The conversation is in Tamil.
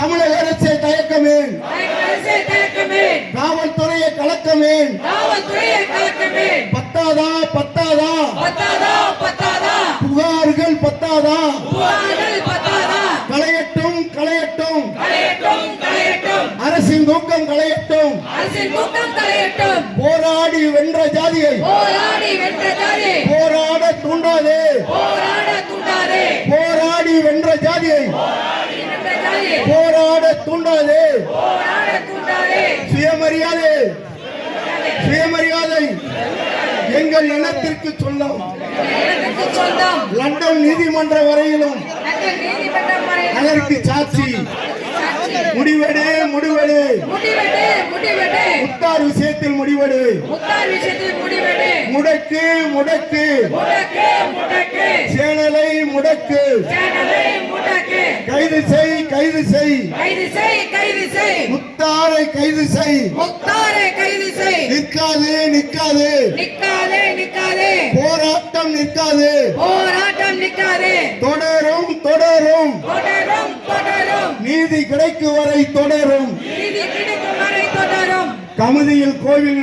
தமிழக அரசை தயக்கமேன், காவல்துறையை கலக்கமேன், பத்தாதா பத்தாதா புகார்கள் பத்தாதா, களையட்டும் களையட்டும் அரசின் தூக்கம் களையட்டும், போராடி வென்ற ஜாதியை போராட தூண்டாதே, போராடி வென்ற ஜாதியை போராட தூண்டாதே. சுயமரியாதை சுயமரியாதை எங்கள் இனத்திற்கு சொல்லும். லண்டன் நீதிமன்ற வரையிலும் அதற்கு சாட்சி. முடிவெடு முடிவெடு, முத்தார் விஷயத்தில் முடிவெடு, முடக்கு முடக்கு சேனலை முடக்கு, கைது செய் கைது செய், முத்தாரை கைது செய், நிற்காது நிற்காது போராட்டம் நிற்காது, தொடரும் தொடரும் நீதி கிடைக்கும் வரை தொடரும். கமுதியில் கோவில்